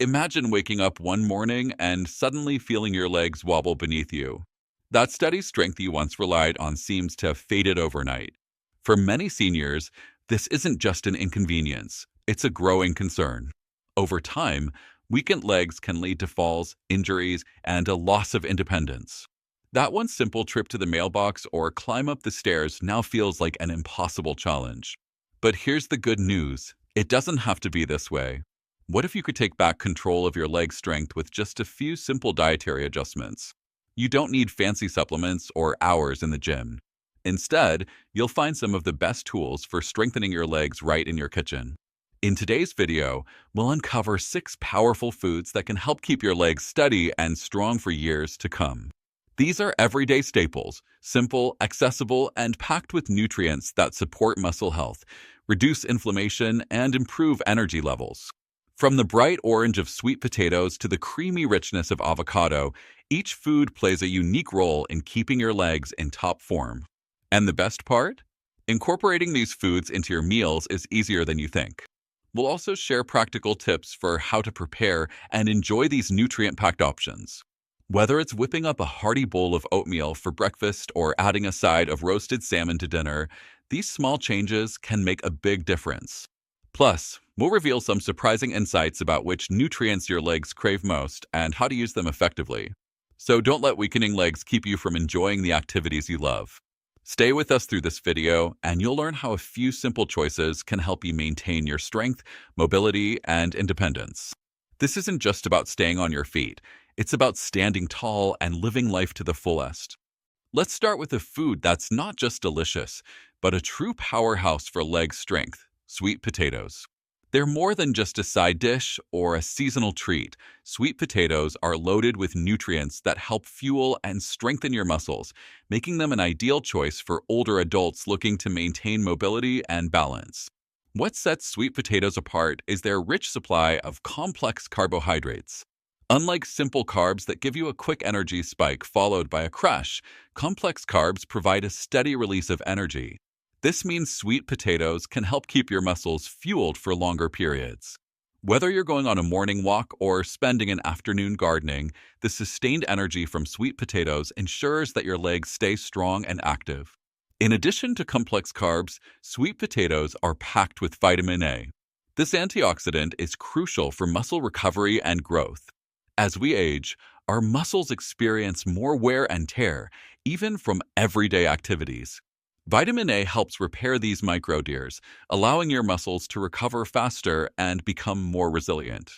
Imagine waking up one morning and suddenly feeling your legs wobble beneath you. That steady strength you once relied on seems to have faded overnight. For many seniors, this isn't just an inconvenience, it's a growing concern. Over time, weakened legs can lead to falls, injuries, and a loss of independence. That one simple trip to the mailbox or climb up the stairs now feels like an impossible challenge. But here's the good news: it doesn't have to be this way. What if you could take back control of your leg strength with just a few simple dietary adjustments? You don't need fancy supplements or hours in the gym. Instead, you'll find some of the best tools for strengthening your legs right in your kitchen. In today's video, we'll uncover 6 powerful foods that can help keep your legs steady and strong for years to come. These are everyday staples, simple, accessible, and packed with nutrients that support muscle health, reduce inflammation, and improve energy levels. From the bright orange of sweet potatoes to the creamy richness of avocado, each food plays a unique role in keeping your legs in top form. And the best part? Incorporating these foods into your meals is easier than you think. We'll also share practical tips for how to prepare and enjoy these nutrient-packed options. Whether it's whipping up a hearty bowl of oatmeal for breakfast or adding a side of roasted salmon to dinner, these small changes can make a big difference. Plus, we'll reveal some surprising insights about which nutrients your legs crave most and how to use them effectively. So don't let weakening legs keep you from enjoying the activities you love. Stay with us through this video, and you'll learn how a few simple choices can help you maintain your strength, mobility, and independence. This isn't just about staying on your feet. It's about standing tall and living life to the fullest. Let's start with a food that's not just delicious, but a true powerhouse for leg strength: sweet potatoes. They're more than just a side dish or a seasonal treat. Sweet potatoes are loaded with nutrients that help fuel and strengthen your muscles, making them an ideal choice for older adults looking to maintain mobility and balance. What sets sweet potatoes apart is their rich supply of complex carbohydrates. Unlike simple carbs that give you a quick energy spike followed by a crash, complex carbs provide a steady release of energy. This means sweet potatoes can help keep your muscles fueled for longer periods. Whether you're going on a morning walk or spending an afternoon gardening, the sustained energy from sweet potatoes ensures that your legs stay strong and active. In addition to complex carbs, sweet potatoes are packed with vitamin A. This antioxidant is crucial for muscle recovery and growth. As we age, our muscles experience more wear and tear, even from everyday activities. Vitamin A helps repair these microtears, allowing your muscles to recover faster and become more resilient.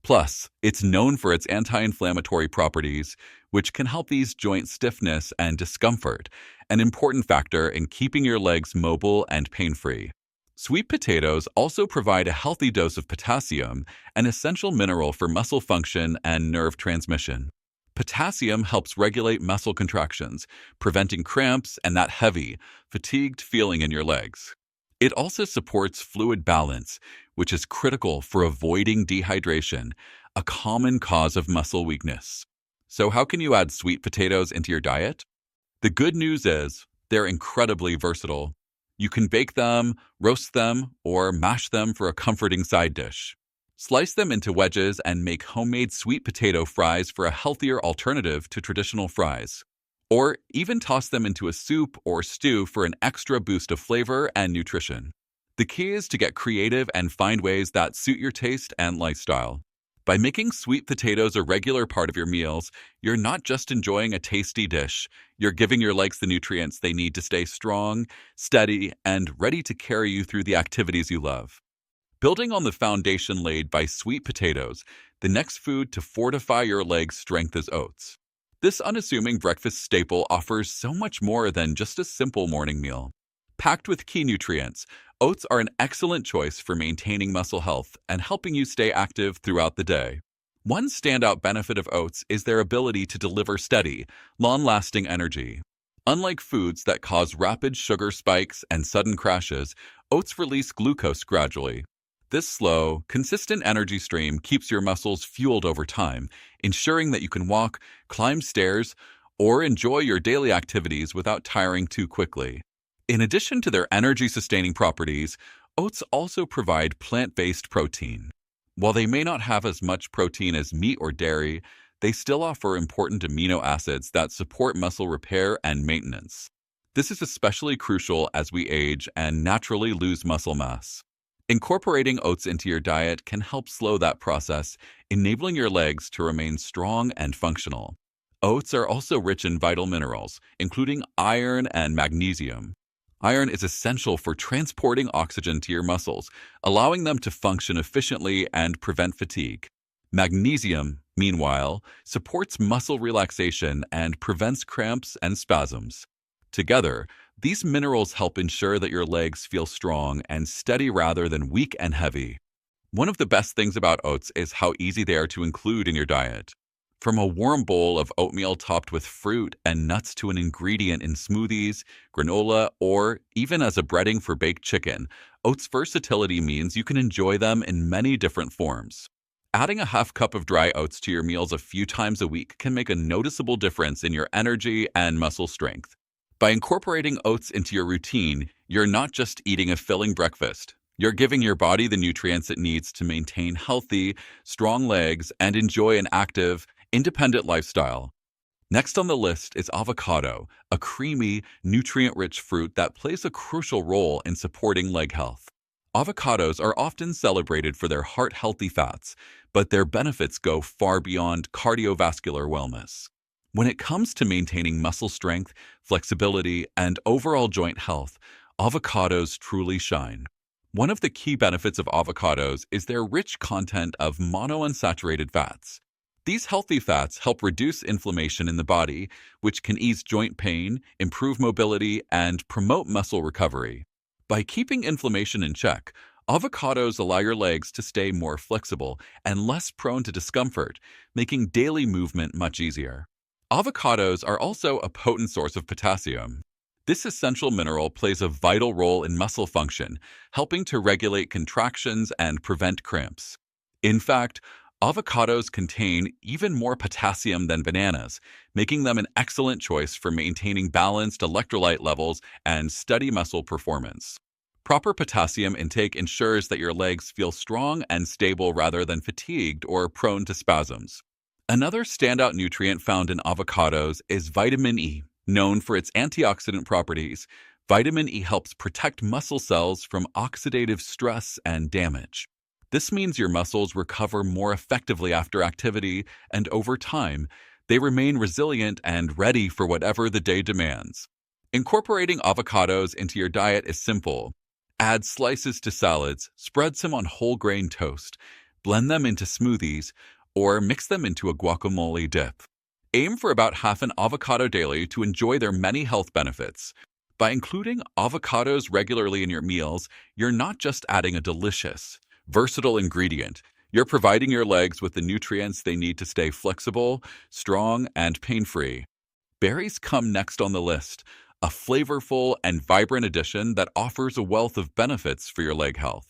Plus, it's known for its anti-inflammatory properties, which can help ease joint stiffness and discomfort, an important factor in keeping your legs mobile and pain-free. Sweet potatoes also provide a healthy dose of potassium, an essential mineral for muscle function and nerve transmission. Potassium helps regulate muscle contractions, preventing cramps and that heavy, fatigued feeling in your legs. It also supports fluid balance, which is critical for avoiding dehydration, a common cause of muscle weakness. So how can you add sweet potatoes into your diet? The good news is they're incredibly versatile. You can bake them, roast them, or mash them for a comforting side dish. Slice them into wedges and make homemade sweet potato fries for a healthier alternative to traditional fries. Or even toss them into a soup or stew for an extra boost of flavor and nutrition. The key is to get creative and find ways that suit your taste and lifestyle. By making sweet potatoes a regular part of your meals, you're not just enjoying a tasty dish, you're giving your legs the nutrients they need to stay strong, steady, and ready to carry you through the activities you love. Building on the foundation laid by sweet potatoes, the next food to fortify your legs' strength is oats. This unassuming breakfast staple offers so much more than just a simple morning meal. Packed with key nutrients, oats are an excellent choice for maintaining muscle health and helping you stay active throughout the day. One standout benefit of oats is their ability to deliver steady, long-lasting energy. Unlike foods that cause rapid sugar spikes and sudden crashes, oats release glucose gradually. This slow, consistent energy stream keeps your muscles fueled over time, ensuring that you can walk, climb stairs, or enjoy your daily activities without tiring too quickly. In addition to their energy-sustaining properties, oats also provide plant-based protein. While they may not have as much protein as meat or dairy, they still offer important amino acids that support muscle repair and maintenance. This is especially crucial as we age and naturally lose muscle mass. Incorporating oats into your diet can help slow that process, enabling your legs to remain strong and functional. Oats are also rich in vital minerals, including iron and magnesium. Iron is essential for transporting oxygen to your muscles, allowing them to function efficiently and prevent fatigue. Magnesium, meanwhile, supports muscle relaxation and prevents cramps and spasms. Together, these minerals help ensure that your legs feel strong and steady rather than weak and heavy. One of the best things about oats is how easy they are to include in your diet. From a warm bowl of oatmeal topped with fruit and nuts to an ingredient in smoothies, granola, or even as a breading for baked chicken, oats' versatility means you can enjoy them in many different forms. Adding a half cup of dry oats to your meals a few times a week can make a noticeable difference in your energy and muscle strength. By incorporating oats into your routine, you're not just eating a filling breakfast. You're giving your body the nutrients it needs to maintain healthy, strong legs and enjoy an active, independent lifestyle. Next on the list is avocado, a creamy, nutrient-rich fruit that plays a crucial role in supporting leg health. Avocados are often celebrated for their heart-healthy fats, but their benefits go far beyond cardiovascular wellness. When it comes to maintaining muscle strength, flexibility, and overall joint health, avocados truly shine. One of the key benefits of avocados is their rich content of monounsaturated fats. These healthy fats help reduce inflammation in the body, which can ease joint pain, improve mobility, and promote muscle recovery. By keeping inflammation in check, avocados allow your legs to stay more flexible and less prone to discomfort, making daily movement much easier. Avocados are also a potent source of potassium. This essential mineral plays a vital role in muscle function, helping to regulate contractions and prevent cramps. In fact, avocados contain even more potassium than bananas, making them an excellent choice for maintaining balanced electrolyte levels and steady muscle performance. Proper potassium intake ensures that your legs feel strong and stable rather than fatigued or prone to spasms. Another standout nutrient found in avocados is vitamin E. Known for its antioxidant properties, vitamin E helps protect muscle cells from oxidative stress and damage. This means your muscles recover more effectively after activity, and over time, they remain resilient and ready for whatever the day demands. Incorporating avocados into your diet is simple. Add slices to salads, spread some on whole grain toast, blend them into smoothies, or mix them into a guacamole dip. Aim for about half an avocado daily to enjoy their many health benefits. By including avocados regularly in your meals, you're not just adding a delicious, versatile ingredient. You're providing your legs with the nutrients they need to stay flexible, strong, and pain-free. Berries come next on the list, a flavorful and vibrant addition that offers a wealth of benefits for your leg health.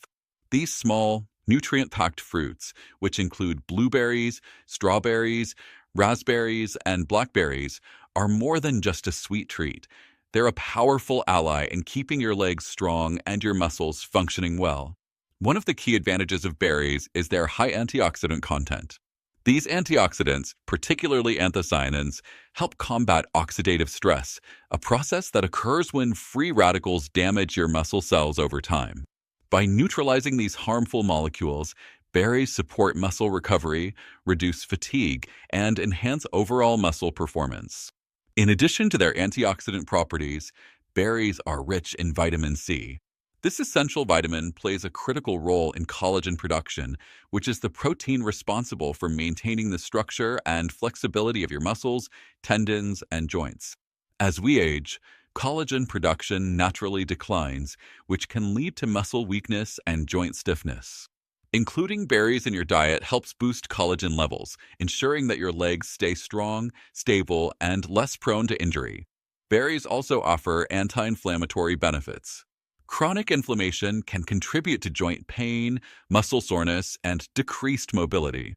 These small, nutrient-packed fruits, which include blueberries, strawberries, raspberries, and blackberries, are more than just a sweet treat. They're a powerful ally in keeping your legs strong and your muscles functioning well. One of the key advantages of berries is their high antioxidant content. These antioxidants, particularly anthocyanins, help combat oxidative stress, a process that occurs when free radicals damage your muscle cells over time. By neutralizing these harmful molecules, berries support muscle recovery, reduce fatigue, and enhance overall muscle performance. In addition to their antioxidant properties, berries are rich in vitamin C. This essential vitamin plays a critical role in collagen production, which is the protein responsible for maintaining the structure and flexibility of your muscles, tendons, and joints. As we age, collagen production naturally declines, which can lead to muscle weakness and joint stiffness. Including berries in your diet helps boost collagen levels, ensuring that your legs stay strong, stable, and less prone to injury. Berries also offer anti-inflammatory benefits. Chronic inflammation can contribute to joint pain, muscle soreness, and decreased mobility.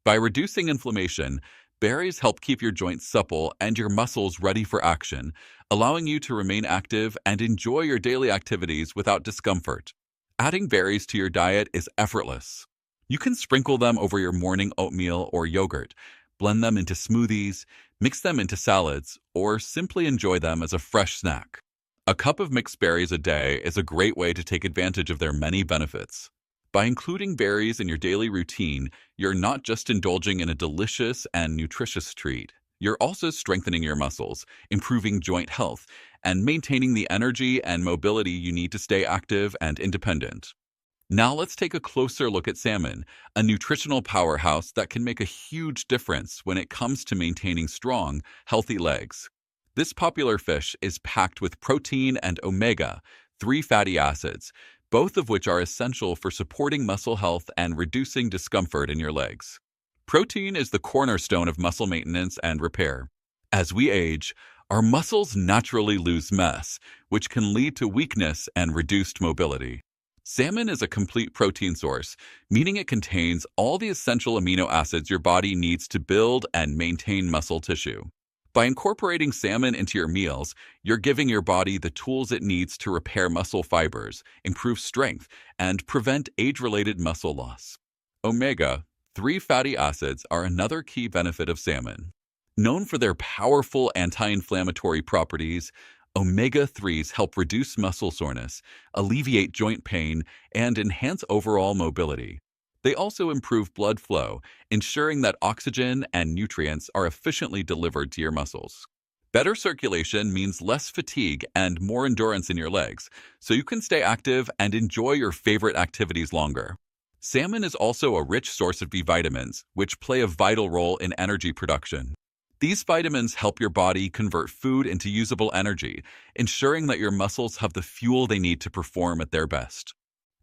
By reducing inflammation, berries help keep your joints supple and your muscles ready for action, allowing you to remain active and enjoy your daily activities without discomfort. Adding berries to your diet is effortless. You can sprinkle them over your morning oatmeal or yogurt, blend them into smoothies, mix them into salads, or simply enjoy them as a fresh snack. A cup of mixed berries a day is a great way to take advantage of their many benefits. By including berries in your daily routine, you're not just indulging in a delicious and nutritious treat. You're also strengthening your muscles, improving joint health, and maintaining the energy and mobility you need to stay active and independent. Now let's take a closer look at salmon, a nutritional powerhouse that can make a huge difference when it comes to maintaining strong, healthy legs. This popular fish is packed with protein and omega-3 fatty acids, both of which are essential for supporting muscle health and reducing discomfort in your legs. Protein is the cornerstone of muscle maintenance and repair. As we age, our muscles naturally lose mass, which can lead to weakness and reduced mobility. Salmon is a complete protein source, meaning it contains all the essential amino acids your body needs to build and maintain muscle tissue. By incorporating salmon into your meals, you're giving your body the tools it needs to repair muscle fibers, improve strength, and prevent age-related muscle loss. Omega-3 fatty acids are another key benefit of salmon. Known for their powerful anti-inflammatory properties, omega-3s help reduce muscle soreness, alleviate joint pain, and enhance overall mobility. They also improve blood flow, ensuring that oxygen and nutrients are efficiently delivered to your muscles. Better circulation means less fatigue and more endurance in your legs, so you can stay active and enjoy your favorite activities longer. Salmon is also a rich source of B vitamins, which play a vital role in energy production. These vitamins help your body convert food into usable energy, ensuring that your muscles have the fuel they need to perform at their best.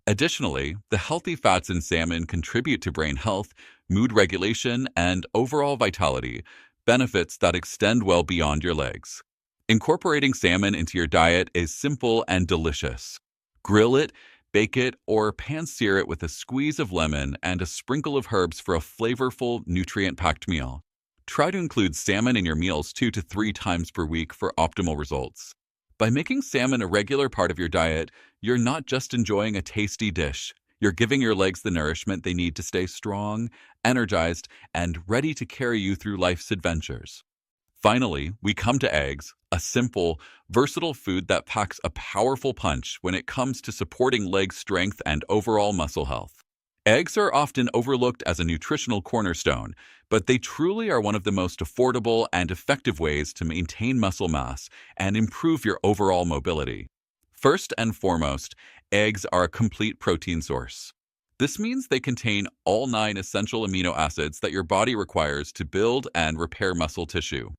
Additionally, the healthy fats in salmon contribute to brain health, mood regulation, and overall vitality, benefits that extend well beyond your legs. Incorporating salmon into your diet is simple and delicious. Grill it, bake it, or pan-sear it with a squeeze of lemon and a sprinkle of herbs for a flavorful, nutrient-packed meal. Try to include salmon in your meals 2 to 3 times per week for optimal results. By making salmon a regular part of your diet, you're not just enjoying a tasty dish. You're giving your legs the nourishment they need to stay strong, energized, and ready to carry you through life's adventures. Finally, we come to eggs, a simple, versatile food that packs a powerful punch when it comes to supporting leg strength and overall muscle health. Eggs are often overlooked as a nutritional cornerstone, but they truly are one of the most affordable and effective ways to maintain muscle mass and improve your overall mobility. First and foremost, eggs are a complete protein source. This means they contain all 9 essential amino acids that your body requires to build and repair muscle tissue.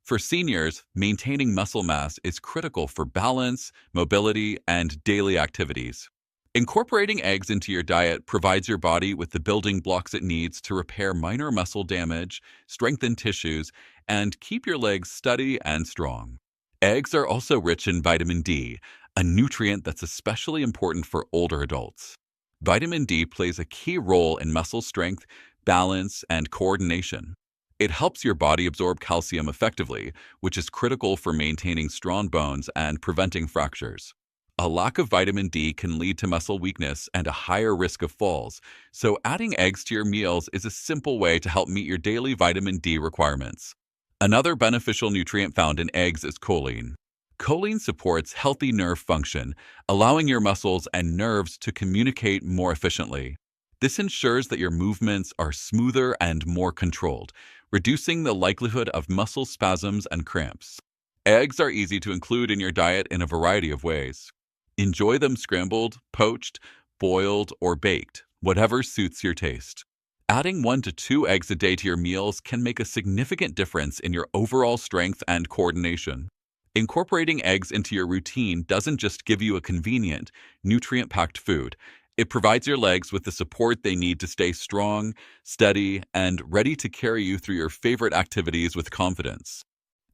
For seniors, maintaining muscle mass is critical for balance, mobility, and daily activities. Incorporating eggs into your diet provides your body with the building blocks it needs to repair minor muscle damage, strengthen tissues, and keep your legs steady and strong. Eggs are also rich in vitamin D, a nutrient that's especially important for older adults. Vitamin D plays a key role in muscle strength, balance, and coordination. It helps your body absorb calcium effectively, which is critical for maintaining strong bones and preventing fractures. A lack of vitamin D can lead to muscle weakness and a higher risk of falls, so adding eggs to your meals is a simple way to help meet your daily vitamin D requirements. Another beneficial nutrient found in eggs is choline. Choline supports healthy nerve function, allowing your muscles and nerves to communicate more efficiently. This ensures that your movements are smoother and more controlled, reducing the likelihood of muscle spasms and cramps. Eggs are easy to include in your diet in a variety of ways. Enjoy them scrambled, poached, boiled, or baked, whatever suits your taste. Adding 1 to 2 eggs a day to your meals can make a significant difference in your overall strength and coordination. Incorporating eggs into your routine doesn't just give you a convenient, nutrient-packed food. It provides your legs with the support they need to stay strong, steady, and ready to carry you through your favorite activities with confidence.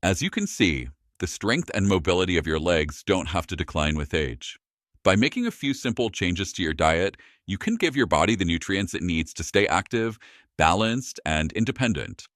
As you can see, the strength and mobility of your legs don't have to decline with age. By making a few simple changes to your diet, you can give your body the nutrients it needs to stay active, balanced, and independent.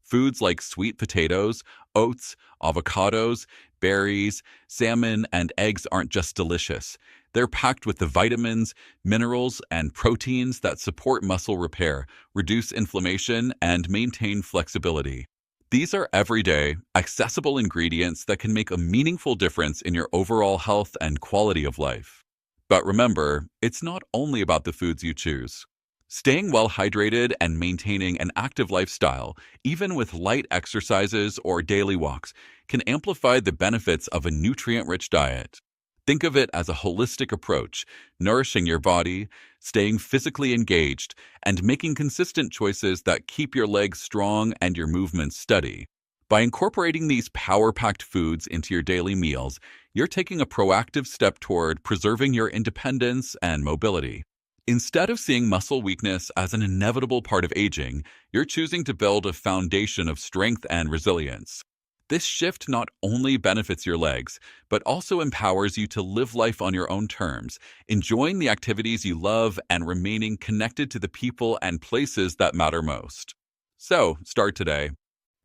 Foods like sweet potatoes, oats, avocados, berries, salmon, and eggs aren't just delicious. They're packed with the vitamins, minerals, and proteins that support muscle repair, reduce inflammation, and maintain flexibility. These are everyday, accessible ingredients that can make a meaningful difference in your overall health and quality of life. But remember, it's not only about the foods you choose. Staying well hydrated and maintaining an active lifestyle, even with light exercises or daily walks, can amplify the benefits of a nutrient rich diet. Think of it as a holistic approach, nourishing your body, staying physically engaged, and making consistent choices that keep your legs strong and your movements steady. By incorporating these power packed foods into your daily meals, you're taking a proactive step toward preserving your independence and mobility. Instead of seeing muscle weakness as an inevitable part of aging, you're choosing to build a foundation of strength and resilience. This shift not only benefits your legs, but also empowers you to live life on your own terms, enjoying the activities you love and remaining connected to the people and places that matter most. So, start today.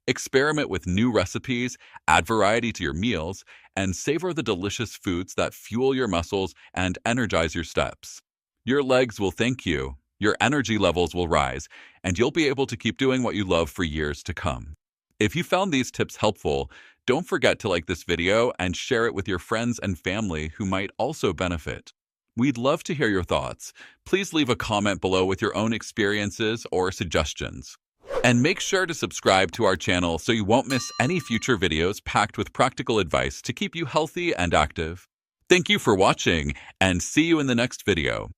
Experiment with new recipes, add variety to your meals, and savor the delicious foods that fuel your muscles and energize your steps. Your legs will thank you, your energy levels will rise, and you'll be able to keep doing what you love for years to come. If you found these tips helpful, don't forget to like this video and share it with your friends and family who might also benefit. We'd love to hear your thoughts. Please leave a comment below with your own experiences or suggestions. And make sure to subscribe to our channel so you won't miss any future videos packed with practical advice to keep you healthy and active. Thank you for watching, and see you in the next video.